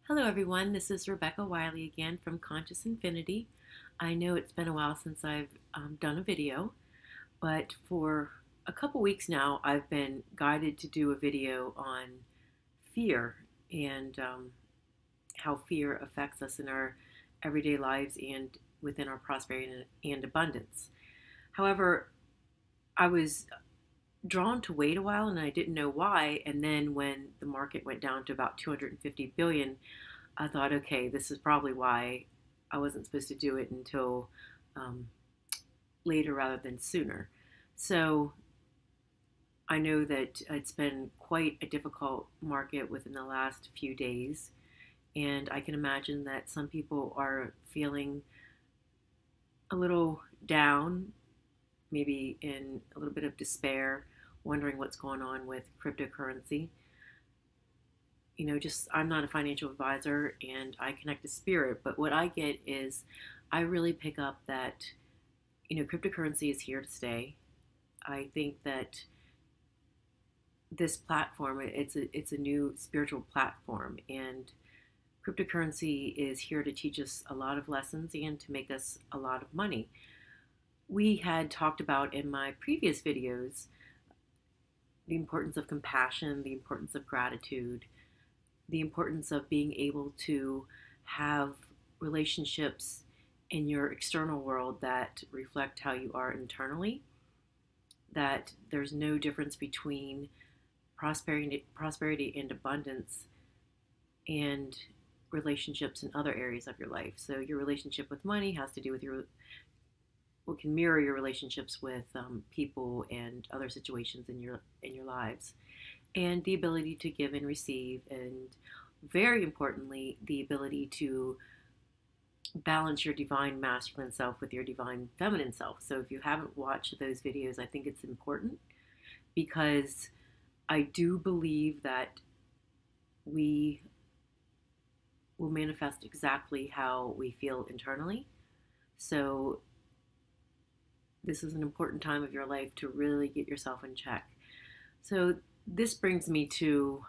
Hello, everyone. This is Rebecca Wiley again from Conscious Infinity. I know it's been a while since I've done a video, but for a couple weeks now, I've been guided to do a video on fear and how fear affects us in our everyday lives and within our prosperity and abundance. However, I was drawn to wait a while and I didn't know why. And then when the market went down to about 250 billion, I thought, okay, this is probably why I wasn't supposed to do it until um, later rather than sooner. So I know that it's been quite a difficult market within the last few days. And I can imagine that some people are feeling a little down, maybe in a little bit of despair, wondering what's going on with cryptocurrency. Just I'm not a financial advisor and I connect to spirit, but what I get is I really pick up that, cryptocurrency is here to stay. I think that this platform, it's a new spiritual platform, and cryptocurrency is here to teach us a lot of lessons and to make us a lot of money. We had talked about in my previous videos the importance of compassion, the importance of gratitude, the importance of being able to have relationships in your external world that reflect how you are internally, that there's no difference between prosperity and abundance and relationships in other areas of your life. So your relationship with money has to do with what can mirror your relationships with people and other situations in your lives, and the ability to give and receive, and very importantly, the ability to balance your divine masculine self with your divine feminine self. So if you haven't watched those videos, I think it's important because I do believe that we will manifest exactly how we feel internally. So this is an important time of your life to really get yourself in check. So this brings me to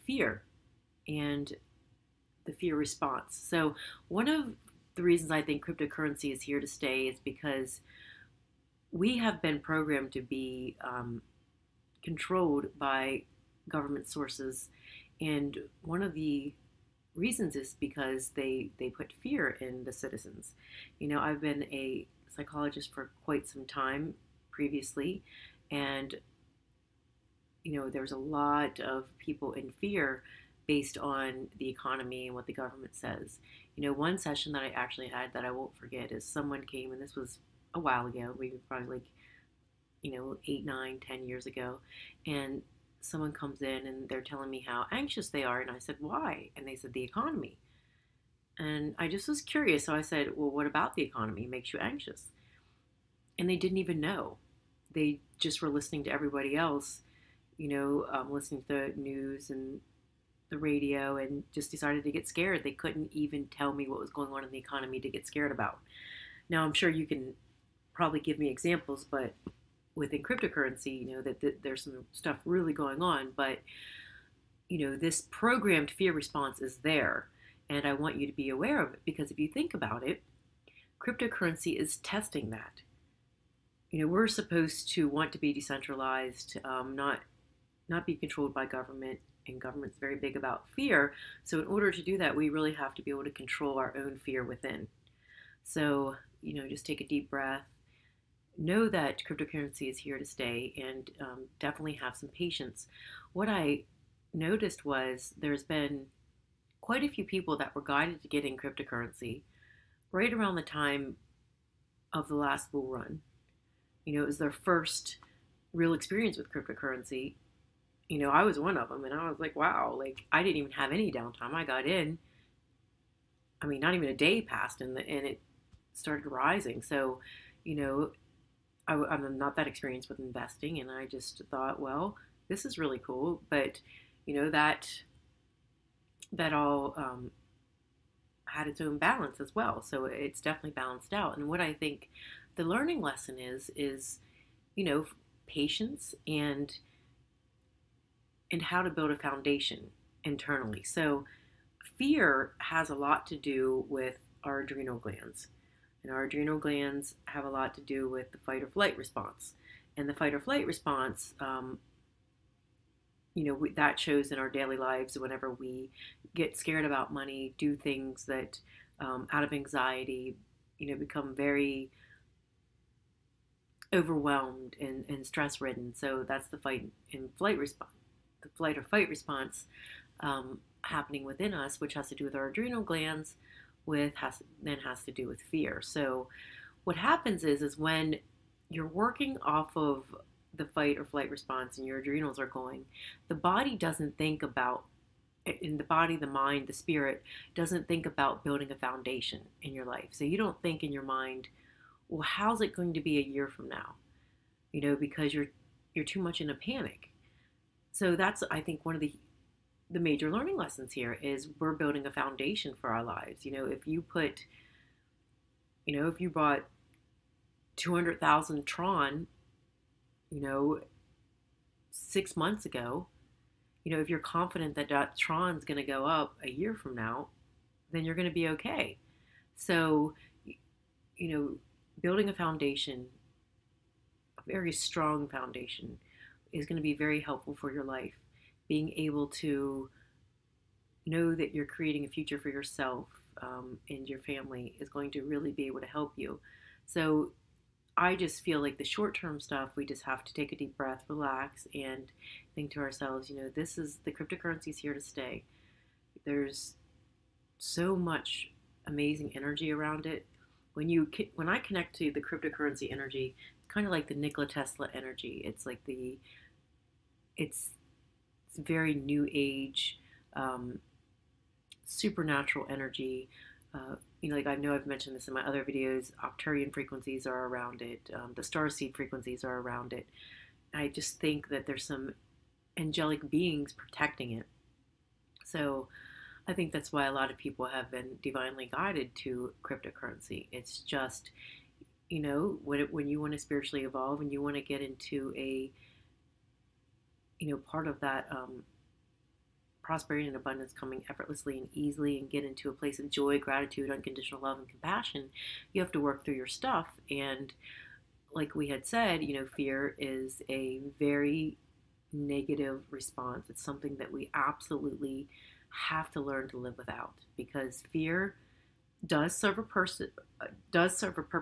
fear and the fear response. So one of the reasons I think cryptocurrency is here to stay is because we have been programmed to be controlled by government sources, and one of the reasons is because they put fear in the citizens. I've been a psychologist for quite some time previously, and there's a lot of people in fear based on the economy and what the government says. One session that I actually had that I won't forget is someone came, and this was a while ago, maybe probably like 8, 9, 10 years ago, and someone comes in and they're telling me how anxious they are, and I said, why? And they said, the economy. And I just was curious, so I said, well, what about the economy makes you anxious? And they didn't even know. They just were listening to everybody else, listening to the news and the radio, and just decided to get scared. They couldn't even tell me what was going on in the economy to get scared about. Now, I'm sure you can probably give me examples, but within cryptocurrency, that there's some stuff really going on, but this programmed fear response is there, and I want you to be aware of it, because if you think about it, cryptocurrency is testing that. We're supposed to want to be decentralized, not be controlled by government, and government's very big about fear. So in order to do that, we really have to be able to control our own fear within. So, just take a deep breath. Know that cryptocurrency is here to stay, and definitely have some patience. What I noticed was there's been quite a few people that were guided to get in cryptocurrency right around the time of the last bull run. It was their first real experience with cryptocurrency. I was one of them, and I was like, wow, like I didn't even have any downtime. I got in. I mean, not even a day passed, and it started rising. So, I'm not that experienced with investing, and I just thought, well, this is really cool. But that all had its own balance as well. So it's definitely balanced out. And what I think the learning lesson is patience and how to build a foundation internally. So fear has a lot to do with our adrenal glands. And our adrenal glands have a lot to do with the fight or flight response. And the fight or flight response, that shows in our daily lives whenever we get scared about money, do things that out of anxiety, become very overwhelmed and stress ridden. So that's the fight and flight response, the flight or fight response happening within us, which has to do with our adrenal glands, has to do with fear. So what happens is when you're working off of the fight or flight response and your adrenals are going, the body doesn't think about, in the body, the mind, the spirit doesn't think about building a foundation in your life. So you don't think in your mind, well, how's it going to be a year from now? Because you're too much in a panic. So that's, I think, one of the major learning lessons here is we're building a foundation for our lives. If you bought 200,000 Tron, 6 months ago, if you're confident that Tron's going to go up a year from now, then you're going to be okay. So, building a foundation, a very strong foundation, is going to be very helpful for your life. Being able to know that you're creating a future for yourself and your family is going to really be able to help you. So I just feel like the short-term stuff, we just have to take a deep breath, relax, and think to ourselves, this is, the cryptocurrency is here to stay. There's so much amazing energy around it. When I connect to the cryptocurrency energy, it's kind of like the Nikola Tesla energy. It's like it's very new age, supernatural energy. Like I know I've mentioned this in my other videos, Octarian frequencies are around it. The starseed frequencies are around it. I just think that there's some angelic beings protecting it. So I think that's why a lot of people have been divinely guided to cryptocurrency. It's just, when you want to spiritually evolve and you want to get into a, part of that prosperity and abundance coming effortlessly and easily and get into a place of joy, gratitude, unconditional love, and compassion, you have to work through your stuff. And like we had said, fear is a very negative response. It's something that we absolutely have to learn to live without, because fear does serve a purpose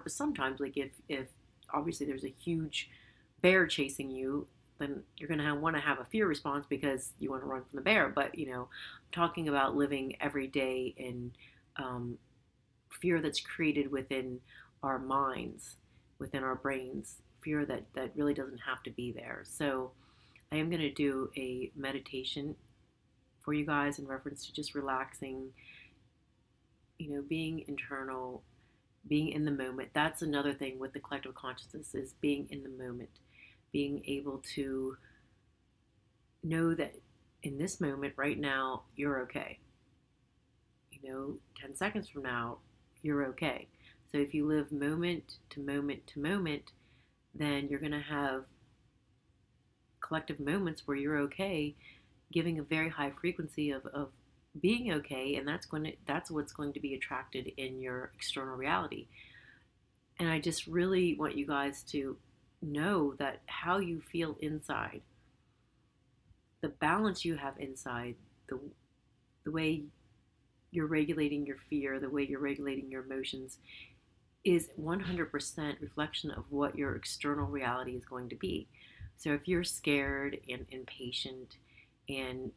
sometimes. Like if obviously there's a huge bear chasing you, then you're going to want to have a fear response because you want to run from the bear. But I'm talking about living every day in fear that's created within our minds, within our brains, fear that really doesn't have to be there. So I am going to do a meditation for you guys in reference to just relaxing, being internal, being in the moment. That's another thing with the collective consciousness, is being in the moment, being able to know that in this moment right now, you're okay. 10 seconds from now, you're okay. So if you live moment to moment to moment, then you're going to have collective moments where you're okay, giving a very high frequency of being okay, and that's what's going to be attracted in your external reality. And I just really want you guys to know that how you feel inside, the balance you have inside, the way you're regulating your fear, the way you're regulating your emotions, is 100% reflection of what your external reality is going to be. So if you're scared and impatient and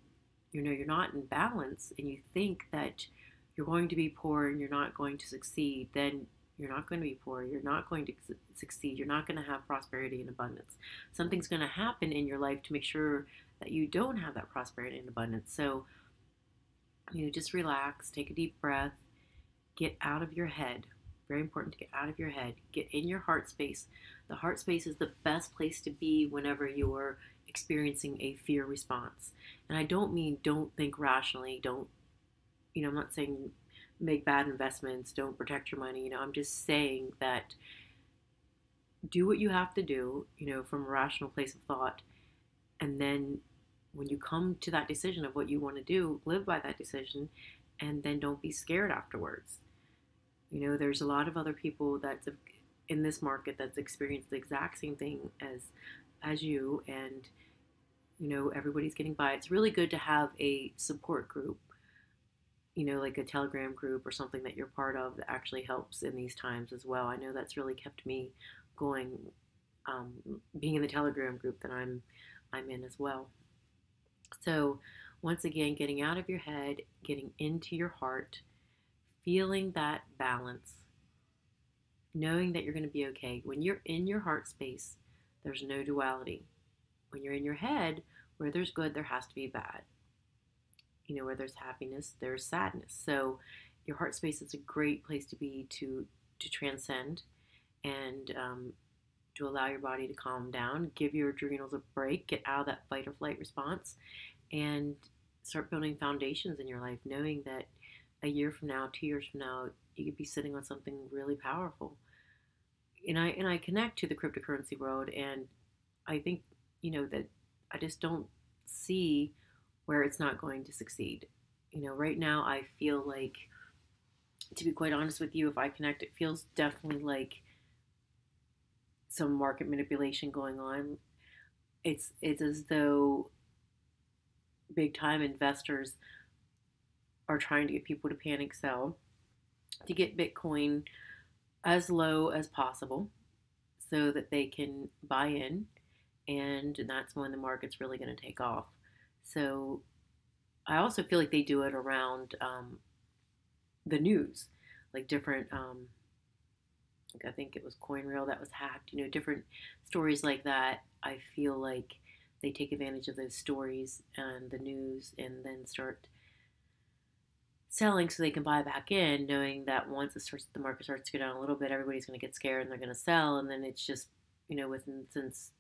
you're not in balance, and you think that you're going to be poor and you're not going to succeed, then you're not going to be poor, you're not going to succeed, you're not going to have prosperity and abundance. Something's going to happen in your life to make sure that you don't have that prosperity and abundance. So just relax, take a deep breath, get out of your head. Very important to get out of your head, get in your heart space. The heart space is the best place to be whenever you're experiencing a fear response. And I don't mean don't think rationally, I'm not saying make bad investments, don't protect your money. I'm just saying that do what you have to do, from a rational place of thought. And then when you come to that decision of what you want to do, live by that decision, and then don't be scared afterwards. There's a lot of other people that's in this market that's experienced the exact same thing as you, and everybody's getting by. It's really good to have a support group, like a Telegram group or something that you're part of that actually helps in these times as well. I know that's really kept me going, um, being in the Telegram group that I'm in as well. So once again, getting out of your head, getting into your heart, feeling that balance, knowing that you're going to be okay. When you're in your heart space, there's no duality. When you're in your head, where there's good, there has to be bad. Where there's happiness, there's sadness. So your heart space is a great place to be to transcend and to allow your body to calm down, give your adrenals a break, get out of that fight or flight response, and start building foundations in your life, knowing that a year from now, 2 years from now, you could be sitting on something really powerful. And I connect to the cryptocurrency world, and I think that I just don't see where it's not going to succeed. Right now I feel like, to be quite honest with you, if I connect, it feels definitely like some market manipulation going on. It's as though big time investors are trying to get people to panic sell to get Bitcoin as low as possible so that they can buy in, and that's when the market's really going to take off. So I also feel like they do it around the news, like different, like I think it was CoinRail that was hacked, different stories like that. I feel like they take advantage of those stories and the news and then start selling so they can buy back in, knowing that once the market starts to go down a little bit, everybody's going to get scared and they're going to sell, and then it's just since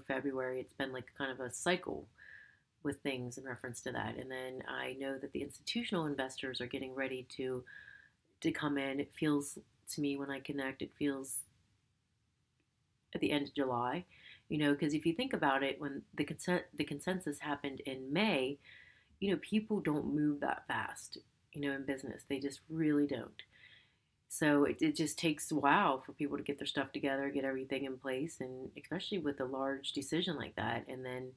February, it's been like kind of a cycle with things in reference to that. And then I know that the institutional investors are getting ready to come in. It feels to me, when I connect, it feels at the end of July, because if you think about it, when the consensus happened in May, people don't move that fast, in business. They just really don't. So it just takes a while for people to get their stuff together, get everything in place, and especially with a large decision like that. And then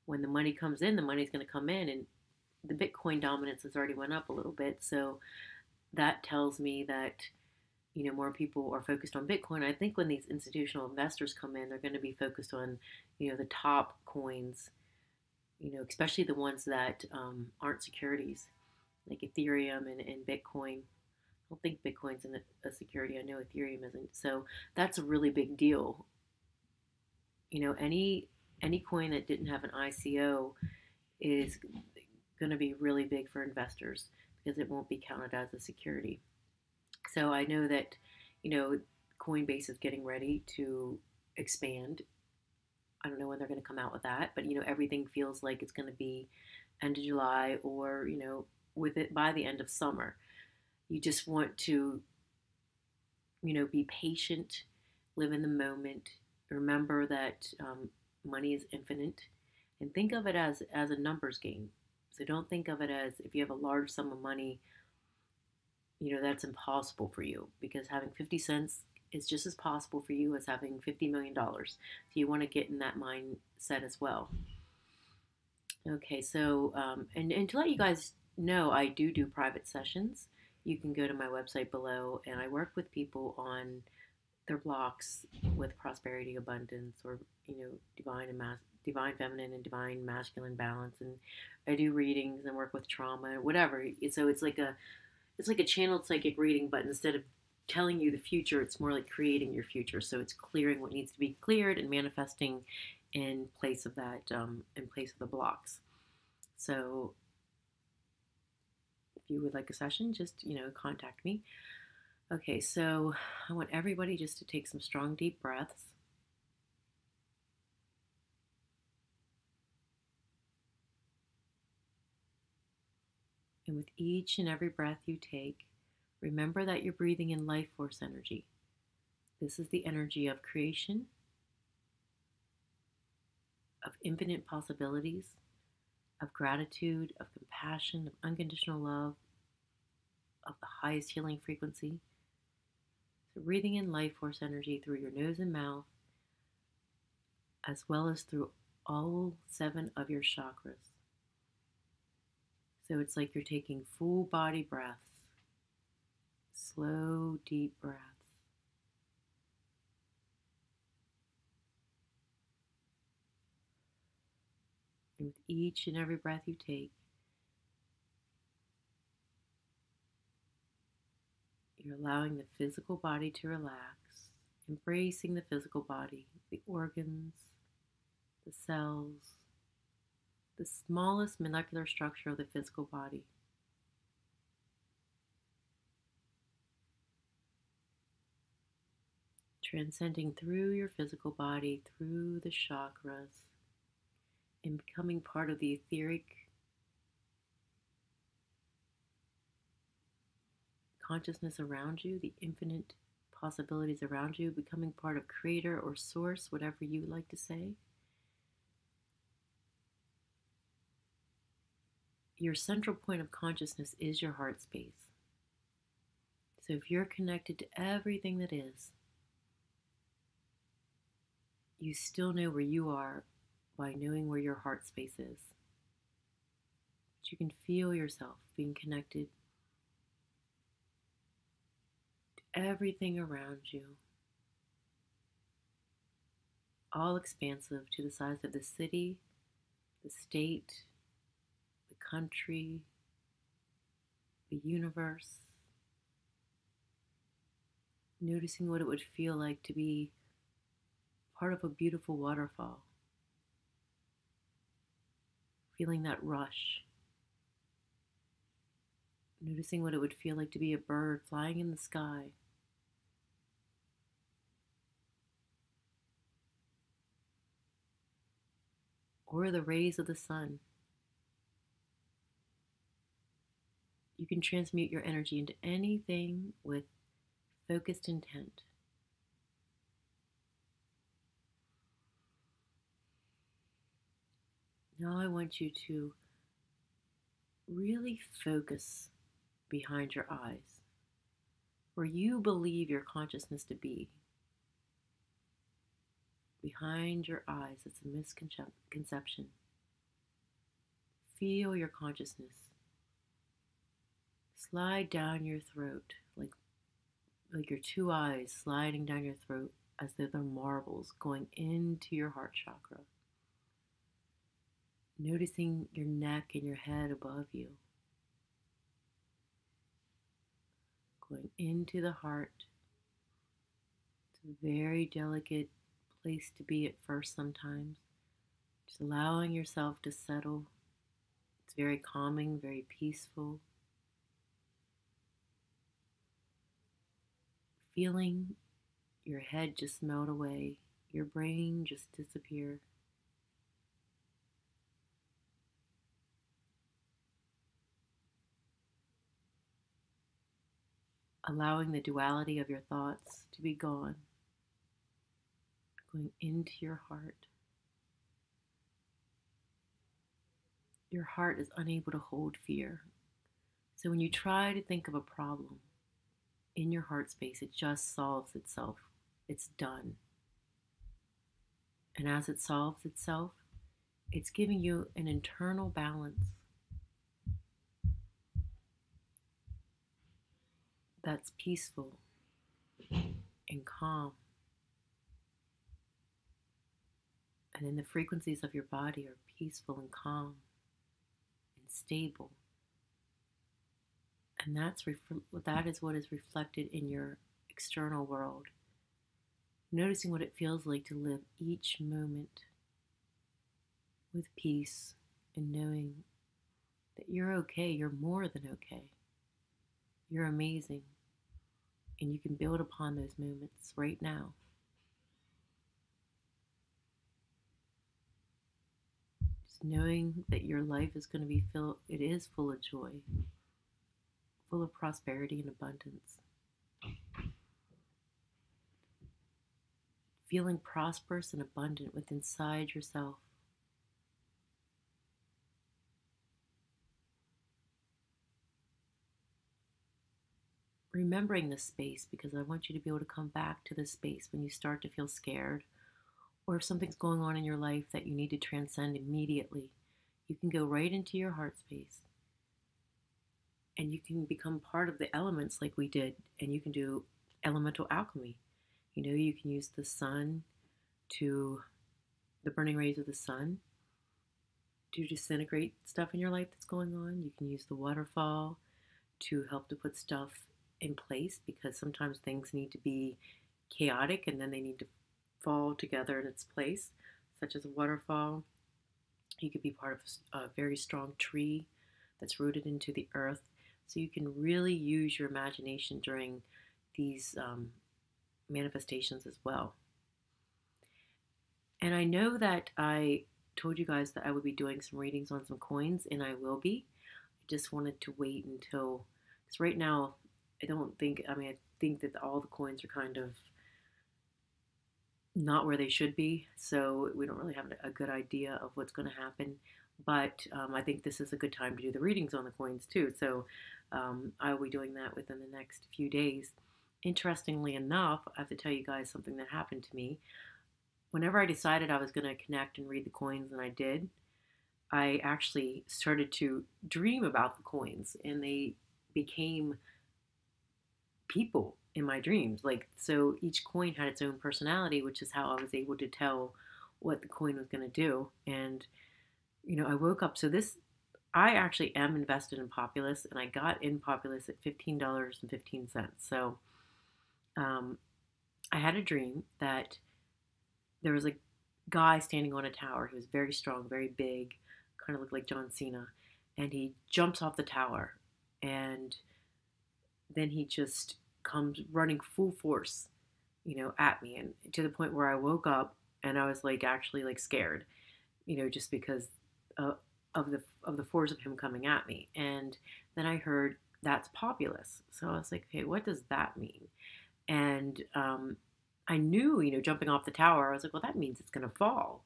when the money comes in, the money's going to come in, and the Bitcoin dominance has already went up a little bit. So that tells me that, more people are focused on Bitcoin. I think when these institutional investors come in, they're going to be focused on, the top coins, especially the ones that aren't securities, like Ethereum and Bitcoin. I don't think Bitcoin's in a security. I know Ethereum isn't. So that's a really big deal. Any coin that didn't have an ICO is going to be really big for investors because it won't be counted as a security. So I know that, Coinbase is getting ready to expand. I don't know when they're going to come out with that, but everything feels like it's going to be end of July or with it by the end of summer. You just want to be patient, live in the moment, remember that money is infinite, and think of it as a numbers game. So don't think of it as if you have a large sum of money, that's impossible for you, because having 50 cents is just as possible for you as having $50 million. So you want to get in that mindset as well. Okay, so, and to let you guys know, I do private sessions. You can go to my website below, and I work with people on their blocks with prosperity, abundance, or divine feminine and divine masculine balance. And I do readings and work with trauma, whatever. So it's like a channeled psychic reading, but instead of telling you the future, it's more like creating your future. So it's clearing what needs to be cleared and manifesting in place of that, in place of the blocks. So if you would like a session, just, contact me. Okay, so I want everybody just to take some strong, deep breaths. And with each and every breath you take, remember that you're breathing in life force energy. This is the energy of creation, of infinite possibilities, of gratitude, of compassion, of unconditional love, of the highest healing frequency. So, breathing in life force energy through your nose and mouth, as well as through all 7 of your chakras. So, it's like you're taking full body breaths, slow, deep breaths. And with each and every breath you take, you're allowing the physical body to relax, embracing the physical body, the organs, the cells, the smallest molecular structure of the physical body. Transcending through your physical body, through the chakras, and becoming part of the etheric consciousness around you, the infinite possibilities around you, becoming part of creator or source, whatever you like to say. Your central point of consciousness is your heart space. So if you're connected to everything that is, you still know where you are by knowing where your heart space is. But you can feel yourself being connected to everything around you, all expansive to the size of the city, the state, the country, the universe. Noticing what it would feel like to be part of a beautiful waterfall. Feeling that rush. Noticing what it would feel like to be a bird flying in the sky. Or the rays of the sun. You can transmute your energy into anything with focused intent. Now I want you to really focus behind your eyes, where you believe your consciousness to be. Behind your eyes, it's a misconception. Feel your consciousness slide down your throat, like your 2 eyes sliding down your throat as though they're marbles going into your heart chakra. Noticing your neck and your head above you. Going into the heart. It's a very delicate place to be at first sometimes. Just allowing yourself to settle. It's very calming, very peaceful. Feeling your head just melt away, your brain just disappear. Allowing the duality of your thoughts to be gone. Going into your heart. Your heart is unable to hold fear. So when you try to think of a problem in your heart space, it just solves itself. It's done. And as it solves itself, it's giving you an internal balance that's peaceful and calm. And then the frequencies of your body are peaceful and calm and stable. And that is what is reflected in your external world. Noticing what it feels like to live each moment with peace and knowing that you're okay, you're more than okay. You're amazing. And you can build upon those moments right now. Just knowing that your life is going to be it is full of joy, full of prosperity and abundance. Feeling prosperous and abundant within inside yourself. remembering this space, because I want you to be able to come back to this space when you start to feel scared, or if something's going on in your life that you need to transcend immediately. You can go right into your heart space and you can become part of the elements like we did, and you can do elemental alchemy. You can use the sun to the burning rays of the sun to disintegrate stuff in your life that's going on. You can use the waterfall to help to put stuff in place, because sometimes things need to be chaotic and then they need to fall together in its place, such as a waterfall. You could be part of a very strong tree that's rooted into the earth. So you can really use your imagination during these manifestations as well. And I know that I told you guys that I would be doing some readings on some coins, and I will be. I just wanted to wait until, because right now, I think that all the coins are kind of not where they should be, so we don't really have a good idea of what's going to happen. But I think this is a good time to do the readings on the coins too. So I will be doing that within the next few days. Interestingly enough, I have to tell you guys something that happened to me. Whenever I decided I was going to connect and read the coins, and I did, I actually started to dream about the coins, and they became people in my dreams. Like, so each coin had its own personality, which is how I was able to tell what the coin was going to do. And, I woke up. So I actually am invested in Populous, and I got in Populous at $15.15. So I had a dream that there was a guy standing on a tower. He was very strong, very big, kind of looked like John Cena. And he jumps off the tower, and then he just comes running full force, at me, and to the point where I woke up and I was like actually like scared, just because of the force of him coming at me. And then I heard that's Populous, so I was like, okay, what does that mean? And I knew, jumping off the tower, I was like, well, that means it's gonna fall.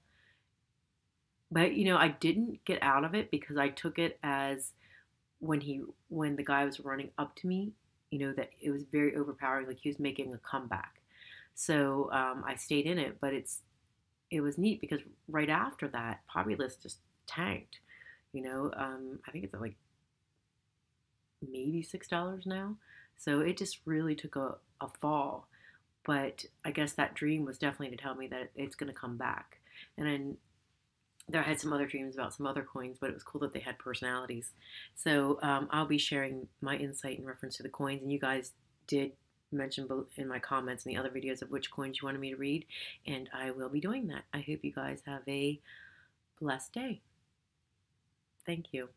But I didn't get out of it, because I took it as when the guy was running up to me, that it was very overpowering, like he was making a comeback. So I stayed in it, but it was neat because right after that, Populous just tanked. I think it's at like maybe $6 now. So it just really took a fall. But I guess that dream was definitely to tell me that it's going to come back. And then I had some other dreams about some other coins, but it was cool that they had personalities. So I'll be sharing my insight in reference to the coins, and you guys did mention both in my comments and the other videos of which coins you wanted me to read, and I will be doing that. I hope you guys have a blessed day. Thank you.